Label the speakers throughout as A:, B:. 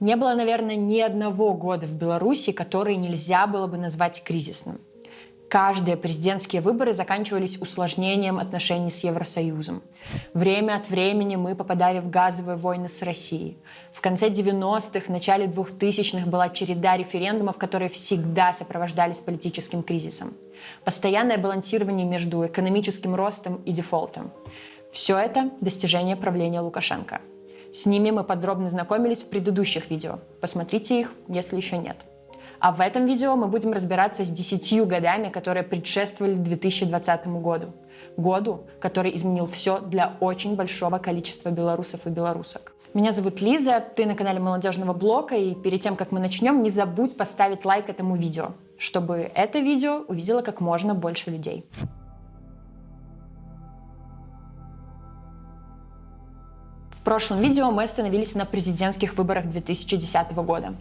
A: Не было, наверное, ни одного года в Беларуси, который нельзя было бы назвать кризисным. Каждые президентские выборы заканчивались усложнением отношений с Евросоюзом. Время от времени мы попадали в газовые войны с Россией. В конце 90-х, начале 2000-х была череда референдумов, которые всегда сопровождались политическим кризисом. Постоянное балансирование между экономическим ростом и дефолтом. Все это достижение правления Лукашенко. С ними мы подробно знакомились в предыдущих видео. Посмотрите их, если еще нет. А в этом видео мы будем разбираться с 10 годами, которые предшествовали 2020 году. Году, который изменил все для очень большого количества белорусов и белорусок. Меня зовут Лиза, ты на канале Молодежного блока, и перед тем, как мы начнем, не забудь поставить лайк этому видео, чтобы это видео увидело как можно больше людей. В прошлом видео мы остановились на президентских выборах 2010 года.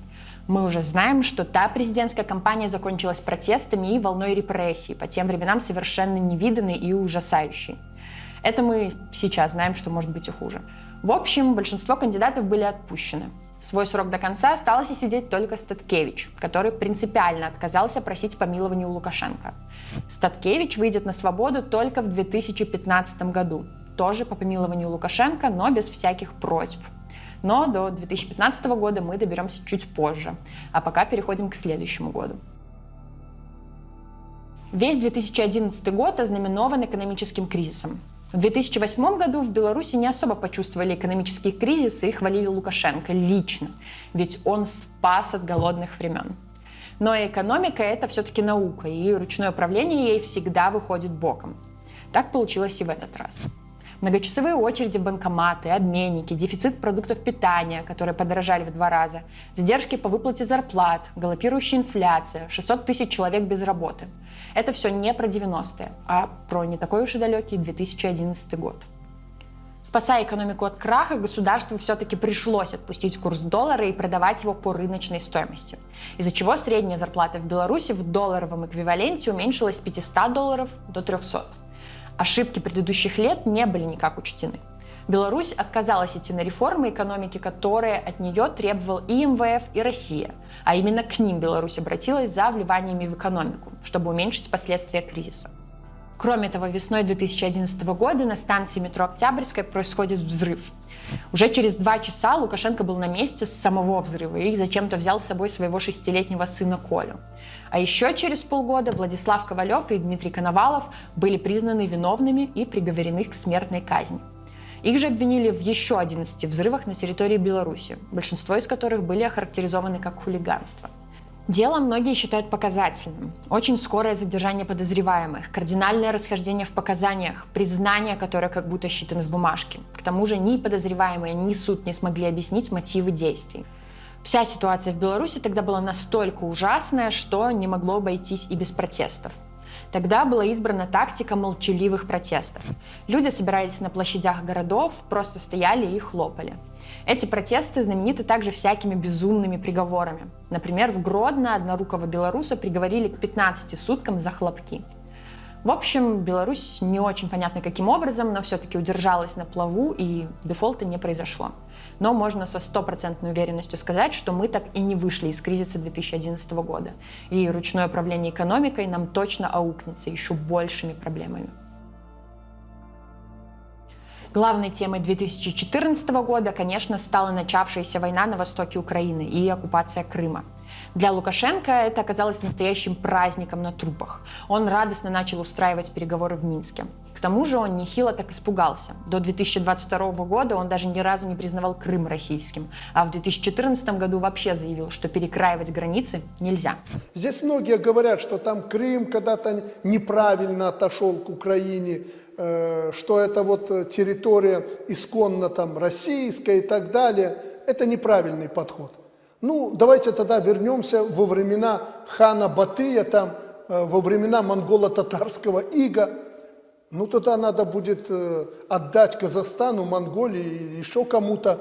A: Мы уже знаем, что та президентская кампания закончилась протестами и волной репрессий, по тем временам совершенно невиданной и ужасающей. Это мы сейчас знаем, что может быть и хуже. В общем, большинство кандидатов были отпущены. Свой срок до конца осталось и сидеть только Статкевич, который принципиально отказался просить помилования у Лукашенко. Статкевич выйдет на свободу только в 2015 году, тоже по помилованию Лукашенко, но без всяких просьб. Но до 2015 года мы доберемся чуть позже, а пока переходим к следующему году. Весь 2011 год ознаменован экономическим кризисом. В 2008 году в Беларуси не особо почувствовали экономический кризис и хвалили Лукашенко лично, ведь он спас от голодных времен. Но экономика – это все-таки наука, и ручное управление ей всегда выходит боком. Так получилось и в этот раз. Многочасовые очереди в банкоматы, обменники, дефицит продуктов питания, которые подорожали в 2 раза, задержки по выплате зарплат, галопирующая инфляция, 600 тысяч человек без работы. Это все не про 90-е, а про не такой уж и далекий 2011 год. Спасая экономику от краха, государству все-таки пришлось отпустить курс доллара и продавать его по рыночной стоимости, из-за чего средняя зарплата в Беларуси в долларовом эквиваленте уменьшилась с $500 до 300. Ошибки предыдущих лет не были никак учтены. Беларусь отказалась идти на реформы экономики, которые от нее требовал и МВФ, и Россия. А именно к ним Беларусь обратилась за вливаниями в экономику, чтобы уменьшить последствия кризиса. Кроме того, весной 2011 года на станции метро Октябрьская происходит взрыв. Уже через 2 часа Лукашенко был на месте с самого взрыва и зачем-то взял с собой своего 6-летнего сына Колю. А еще через полгода Владислав Ковалев и Дмитрий Коновалов были признаны виновными и приговорены к смертной казни. Их же обвинили в еще 11 взрывах на территории Беларуси, большинство из которых были охарактеризованы как хулиганство. Дело многие считают показательным. Очень скорое задержание подозреваемых, кардинальное расхождение в показаниях, признания, которые как будто считаны с бумажки. К тому же ни подозреваемые, ни суд не смогли объяснить мотивы действий. Вся ситуация в Беларуси тогда была настолько ужасная, что не могло обойтись и без протестов. Тогда была избрана тактика молчаливых протестов. Люди собирались на площадях городов, просто стояли и хлопали. Эти протесты знамениты также всякими безумными приговорами. Например, в Гродно однорукого белоруса приговорили к 15 суткам за хлопки. В общем, Беларусь не очень понятно каким образом, но все-таки удержалась на плаву, и дефолта не произошло. Но можно со 100% уверенностью сказать, что мы так и не вышли из кризиса 2011 года. И ручное управление экономикой нам точно аукнется еще большими проблемами. Главной темой 2014 года, конечно, стала начавшаяся война на востоке Украины и оккупация Крыма. Для Лукашенко это оказалось настоящим праздником на трупах. Он радостно начал устраивать переговоры в Минске. К тому же он нехило так испугался. До 2022 года он даже ни разу не признавал Крым российским. А в 2014 году вообще заявил, что перекраивать границы нельзя.
B: Здесь многие говорят, что там Крым когда-то неправильно отошел к Украине, что это вот территория исконно там российская и так далее. Это неправильный подход. Ну, давайте тогда вернемся во времена хана Батыя, там, во времена монголо-татарского ига. Ну, тогда надо будет отдать Казахстану, Монголии или еще кому-то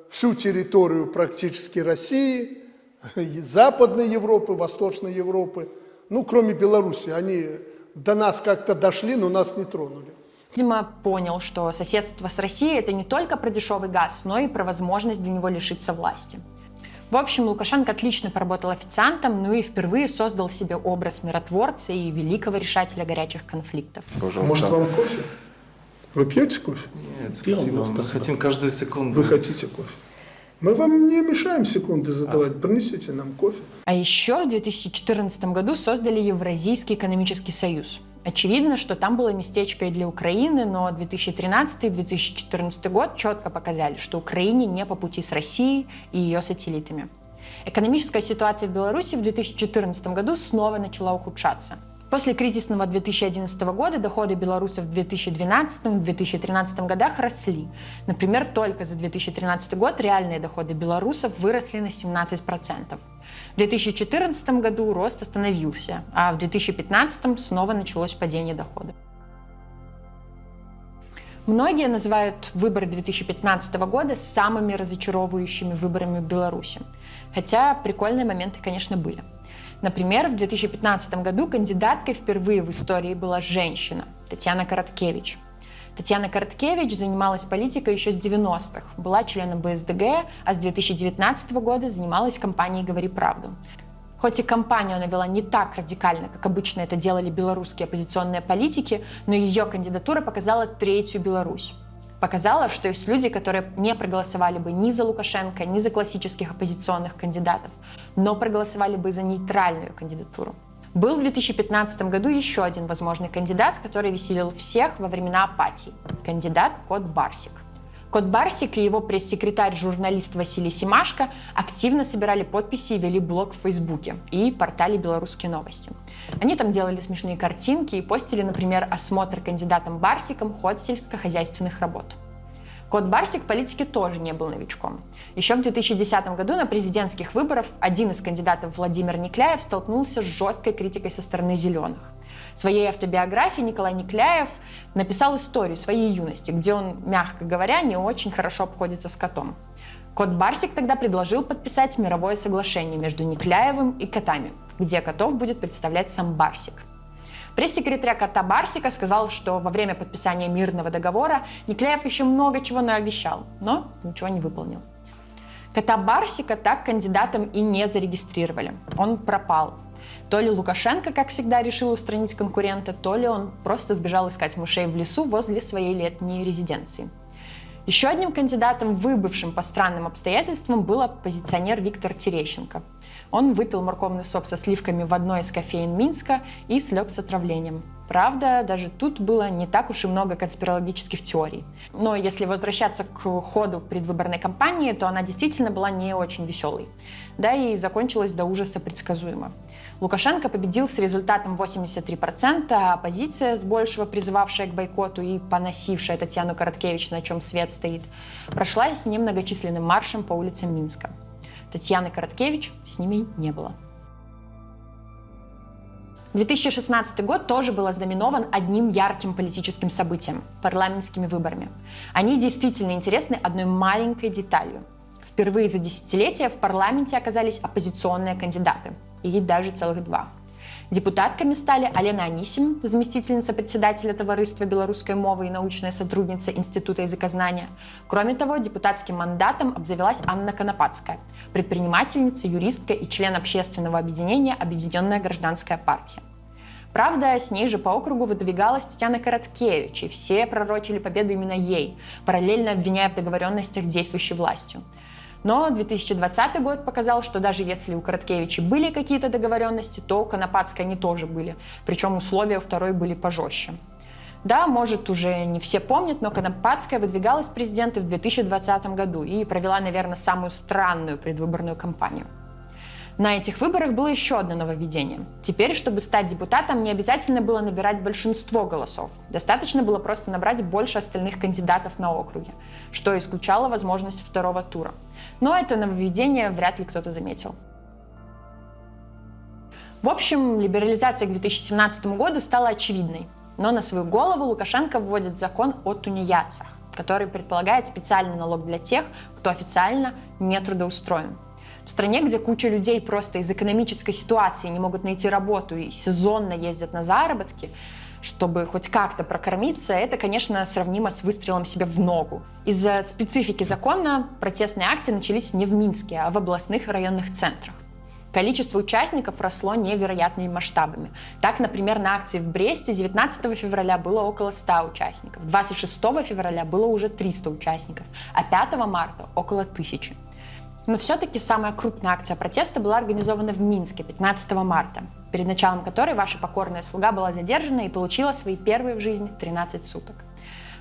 B: всю территорию практически России, Западной Европы, Восточной Европы. Ну, кроме Беларуси, они до нас как-то дошли, но нас не тронули.
A: Видимо, понял, что соседство с Россией – это не только про дешевый газ, но и про возможность для него лишиться власти. В общем, Лукашенко отлично поработал официантом, ну и впервые создал себе образ миротворца и великого решателя горячих конфликтов.
B: Пожалуйста. Может, вам кофе? Вы пьете кофе?
C: Нет, спасибо. Мы хотим каждую секунду.
B: Вы хотите кофе? Мы вам не мешаем секунды задавать. Принесите нам кофе.
A: А еще в 2014 году создали Евразийский экономический союз. Очевидно, что там было местечко и для Украины, но 2013 и 2014 год четко показали, что Украине не по пути с Россией и ее сателлитами. Экономическая ситуация в Беларуси в 2014 году снова начала ухудшаться. После кризисного 2011 года доходы белорусов в 2012-2013 годах росли. Например, только за 2013 год реальные доходы белорусов выросли на 17%. В 2014 году рост остановился, а в 2015 снова началось падение дохода. Многие называют выборы 2015 года самыми разочаровывающими выборами в Беларуси. Хотя прикольные моменты, конечно, были. Например, в 2015 году кандидаткой впервые в истории была женщина Татьяна Короткевич. Татьяна Короткевич занималась политикой еще с 90-х, была членом БСДГ, а с 2019 года занималась кампанией «Говори правду». Хоть и кампанию она вела не так радикально, как обычно это делали белорусские оппозиционные политики, но ее кандидатура показала третью Беларусь. Показала, что есть люди, которые не проголосовали бы ни за Лукашенко, ни за классических оппозиционных кандидатов, но проголосовали бы за нейтральную кандидатуру. Был в 2015 году еще один возможный кандидат, который веселил всех во времена апатии – кандидат Кот Барсик. Кот Барсик и его пресс-секретарь, журналист Василий Семашко активно собирали подписи и вели блог в Фейсбуке и портале «Белорусские новости». Они там делали смешные картинки и постили, например, осмотр кандидатом Барсиком ход сельскохозяйственных работ. Кот Барсик в политике тоже не был новичком. Еще в 2010 году на президентских выборах один из кандидатов, Владимир Никляев, столкнулся с жесткой критикой со стороны «зеленых». В своей автобиографии Николай Никляев написал историю своей юности, где он, мягко говоря, не очень хорошо обходится с котом. Кот Барсик тогда предложил подписать мировое соглашение между Никляевым и котами, где котов будет представлять сам Барсик. Пресс-секретарь кота Барсика сказал, что во время подписания мирного договора Никляев еще много чего наобещал, но ничего не выполнил. Кота Барсика так кандидатом и не зарегистрировали. Он пропал. То ли Лукашенко, как всегда, решил устранить конкурента, то ли он просто сбежал искать мышей в лесу возле своей летней резиденции. Еще одним кандидатом, выбывшим по странным обстоятельствам, был оппозиционер Виктор Терещенко. Он выпил морковный сок со сливками в одной из кофеен Минска и слег с отравлением. Правда, даже тут было не так уж и много конспирологических теорий. Но если возвращаться к ходу предвыборной кампании, то она действительно была не очень веселой. Да и закончилась до ужаса предсказуемо. Лукашенко победил с результатом 83%, а оппозиция, с большего призывавшая к бойкоту и поносившая Татьяну Короткевич, на чем свет стоит, прошла с немногочисленным маршем по улицам Минска. Татьяны Короткевич с ними не было. 2016 год тоже был ознаменован одним ярким политическим событием – парламентскими выборами. Они действительно интересны одной маленькой деталью. Впервые за десятилетия в парламенте оказались оппозиционные кандидаты. И даже целых два. Депутатками стали Алена Анисим, заместительница председателя Товариства белорусской мовы и научная сотрудница Института языкознания. Кроме того, депутатским мандатом обзавелась Анна Конопадская, предпринимательница, юристка и член общественного объединения «Объединенная гражданская партия». Правда, с ней же по округу выдвигалась Татьяна Короткевич, и все пророчили победу именно ей, параллельно обвиняя в договоренностях с действующей властью. Но 2020 год показал, что даже если у Короткевича были какие-то договоренности, то у Конопадской они тоже были. Причем условия у второй были пожестче. Да, может, уже не все помнят, но Конопадская выдвигалась в президенты в 2020 году и провела, наверное, самую странную предвыборную кампанию. На этих выборах было еще одно нововведение. Теперь, чтобы стать депутатом, не обязательно было набирать большинство голосов. Достаточно было просто набрать больше остальных кандидатов на округе, что исключало возможность второго тура. Но это нововведение вряд ли кто-то заметил. В общем, либерализация к 2017 году стала очевидной. Но на свою голову Лукашенко вводит закон о тунеядцах, который предполагает специальный налог для тех, кто официально не трудоустроен. В стране, где куча людей просто из экономической ситуации не могут найти работу и сезонно ездят на заработки, чтобы хоть как-то прокормиться, это, конечно, сравнимо с выстрелом себе в ногу. Из-за специфики закона протестные акции начались не в Минске, а в областных и районных центрах. Количество участников росло невероятными масштабами. Так, например, на акции в Бресте 19 февраля было около 100 участников, 26 февраля было уже 300 участников, а 5 марта около 1000. Но все-таки самая крупная акция протеста была организована в Минске 15 марта, перед началом которой ваша покорная слуга была задержана и получила свои первые в жизни 13 суток.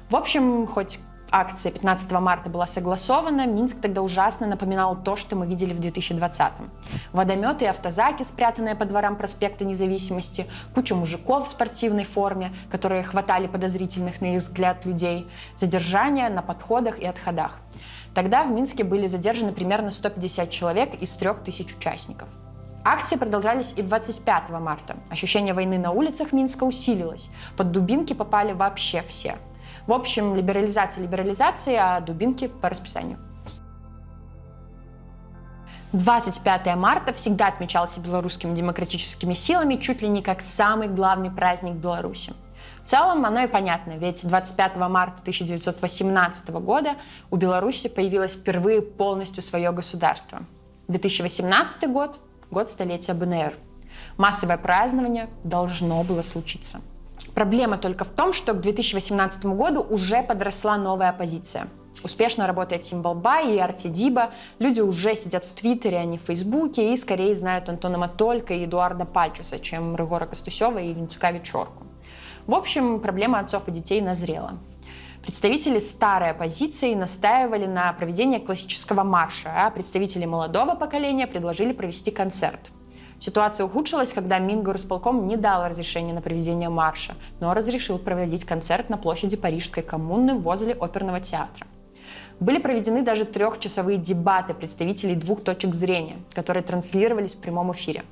A: В общем, хоть акция 15 марта была согласована, Минск тогда ужасно напоминал то, что мы видели в 2020-м. Водометы и автозаки, спрятанные по дворам проспекта Независимости, куча мужиков в спортивной форме, которые хватали подозрительных на их взгляд людей, задержания на подходах и отходах. Тогда в Минске были задержаны примерно 150 человек из 3000 участников. Акции продолжались и 25 марта. Ощущение войны на улицах Минска усилилось. Под дубинки попали вообще все. В общем, либерализация либерализации, а дубинки по расписанию. 25 марта всегда отмечался белорусскими демократическими силами чуть ли не как самый главный праздник Беларуси. В целом оно и понятно, ведь 25 марта 1918 года у Беларуси появилось впервые полностью свое государство. 2018 год – год столетия БНР. Массовое празднование должно было случиться. Проблема только в том, что к 2018 году уже подросла новая оппозиция. Успешно работает Симбалбай и Артидиба, люди уже сидят в Твиттере, а не в Фейсбуке, и скорее знают Антона Матолька и Эдуарда Пальчуса, чем Рыгора Костусева и Линцука Вечорку. В общем, проблема отцов и детей назрела. Представители старой оппозиции настаивали на проведении классического марша, а представители молодого поколения предложили провести концерт. Ситуация ухудшилась, когда Мингорисполком не дал разрешения на проведение марша, но разрешил проводить концерт на площади Парижской коммуны возле оперного театра. Были проведены даже 3-часовые дебаты представителей 2 точек зрения, которые транслировались в прямом эфире.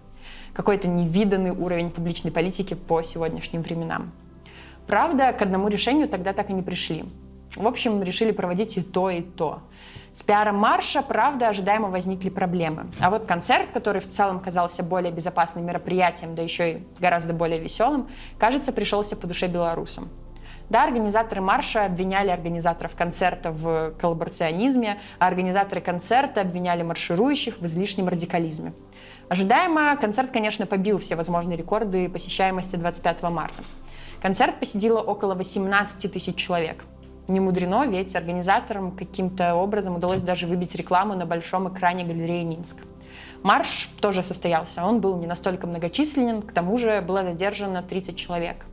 A: Какой-то невиданный уровень публичной политики по сегодняшним временам. Правда, к одному решению тогда так и не пришли. В общем, решили проводить и то, и то. С пиаром марша, правда, ожидаемо возникли проблемы. А вот концерт, который в целом казался более безопасным мероприятием, да еще и гораздо более веселым, кажется, пришелся по душе белорусам. Да, организаторы марша обвиняли организаторов концерта в коллаборационизме, а организаторы концерта обвиняли марширующих в излишнем радикализме. Ожидаемо, концерт, конечно, побил все возможные рекорды посещаемости 25 марта. Концерт посетило около 18 тысяч человек. Не мудрено, ведь организаторам каким-то образом удалось даже выбить рекламу на большом экране галереи Минск. Марш тоже состоялся, он был не настолько многочисленен, к тому же было задержано 30 человек.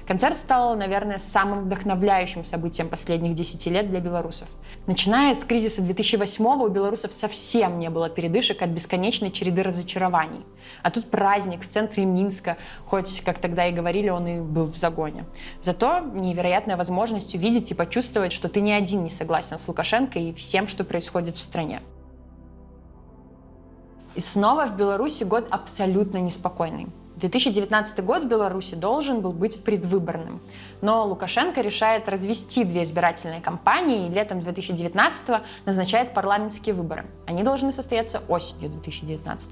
A: Концерт стал, наверное, самым вдохновляющим событием последних 10 лет для белорусов. Начиная с кризиса 2008-го у белорусов совсем не было передышек от бесконечной череды разочарований. А тут праздник в центре Минска, хоть, как тогда и говорили, он и был в загоне. Зато невероятная возможность увидеть и почувствовать, что ты ни один не согласен с Лукашенко и всем, что происходит в стране. И снова в Беларуси год абсолютно неспокойный. 2019 год в Беларуси должен был быть предвыборным. Но Лукашенко решает развести 2 избирательные кампании и летом 2019 назначает парламентские выборы. Они должны состояться осенью 2019.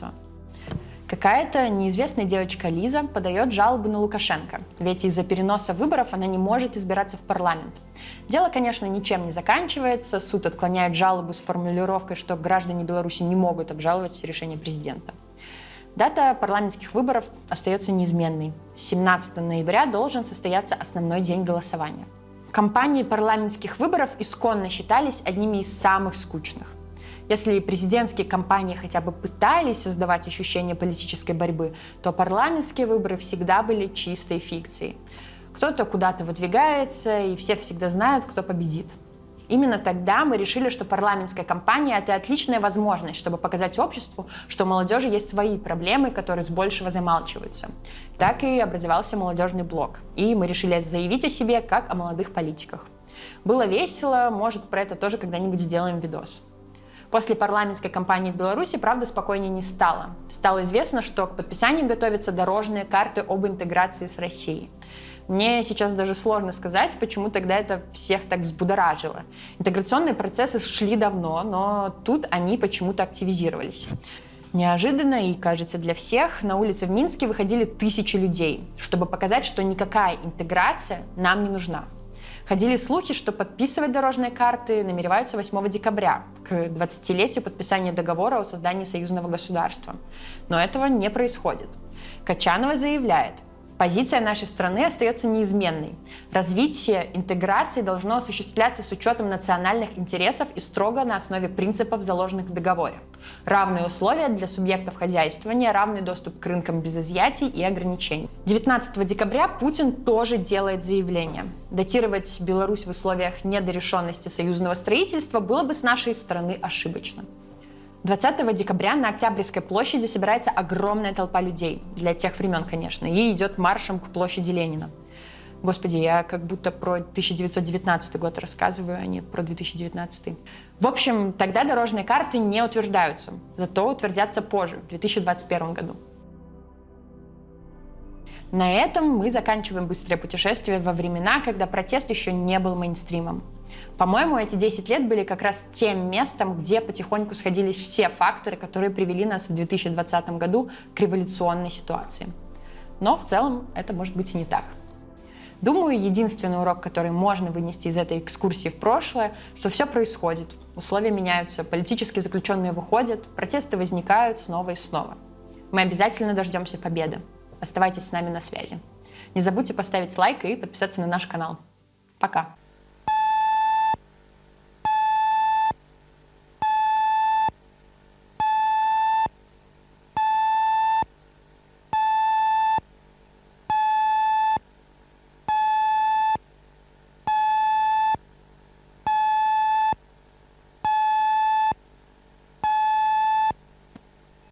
A: Какая-то неизвестная девочка Лиза подает жалобу на Лукашенко, ведь из-за переноса выборов она не может избираться в парламент. Дело, конечно, ничем не заканчивается, суд отклоняет жалобу с формулировкой, что граждане Беларуси не могут обжаловать решение президента. Дата парламентских выборов остается неизменной. 17 ноября должен состояться основной день голосования. Кампании парламентских выборов исконно считались одними из самых скучных. Если президентские кампании хотя бы пытались создавать ощущение политической борьбы, то парламентские выборы всегда были чистой фикцией. Кто-то куда-то выдвигается, и все всегда знают, кто победит. Именно тогда мы решили, что парламентская кампания – это отличная возможность, чтобы показать обществу, что у молодежи есть свои проблемы, которые с большего замалчиваются. Так и образовался молодежный блок. И мы решили заявить о себе, как о молодых политиках. Было весело, может, про это тоже когда-нибудь сделаем видос. После парламентской кампании в Беларуси, правда, спокойнее не стало. Стало известно, что к подписанию готовятся дорожные карты об интеграции с Россией. Мне сейчас даже сложно сказать, почему тогда это всех так взбудоражило. Интеграционные процессы шли давно, но тут они почему-то активизировались. Неожиданно и, кажется, для всех, на улицы в Минске выходили тысячи людей, чтобы показать, что никакая интеграция нам не нужна. Ходили слухи, что подписывать дорожные карты намереваются 8 декабря, к 20-летию подписания договора о создании союзного государства. Но этого не происходит. Качанова заявляет: позиция нашей страны остается неизменной. Развитие интеграции должно осуществляться с учетом национальных интересов и строго на основе принципов, заложенных в договоре. Равные условия для субъектов хозяйствования, равный доступ к рынкам без изъятий и ограничений. 19 декабря Путин тоже делает заявление. Датировать Беларусь в условиях недорешенности союзного строительства было бы с нашей стороны ошибочно. 20 декабря на Октябрьской площади собирается огромная толпа людей, для тех времен, конечно, и идет маршем к площади Ленина. Господи, я как будто про 1919 год рассказываю, а не про 2019. В общем, тогда дорожные карты не утверждаются, зато утвердятся позже, в 2021 году. На этом мы заканчиваем быстрое путешествие во времена, когда протест еще не был мейнстримом. По-моему, эти 10 лет были как раз тем местом, где потихоньку сходились все факторы, которые привели нас в 2020 году к революционной ситуации. Но в целом это может быть и не так. Думаю, единственный урок, который можно вынести из этой экскурсии в прошлое, что все происходит, условия меняются, политические заключенные выходят, протесты возникают снова и снова. Мы обязательно дождемся победы. Оставайтесь с нами на связи. Не забудьте поставить лайк и подписаться на наш канал. Пока!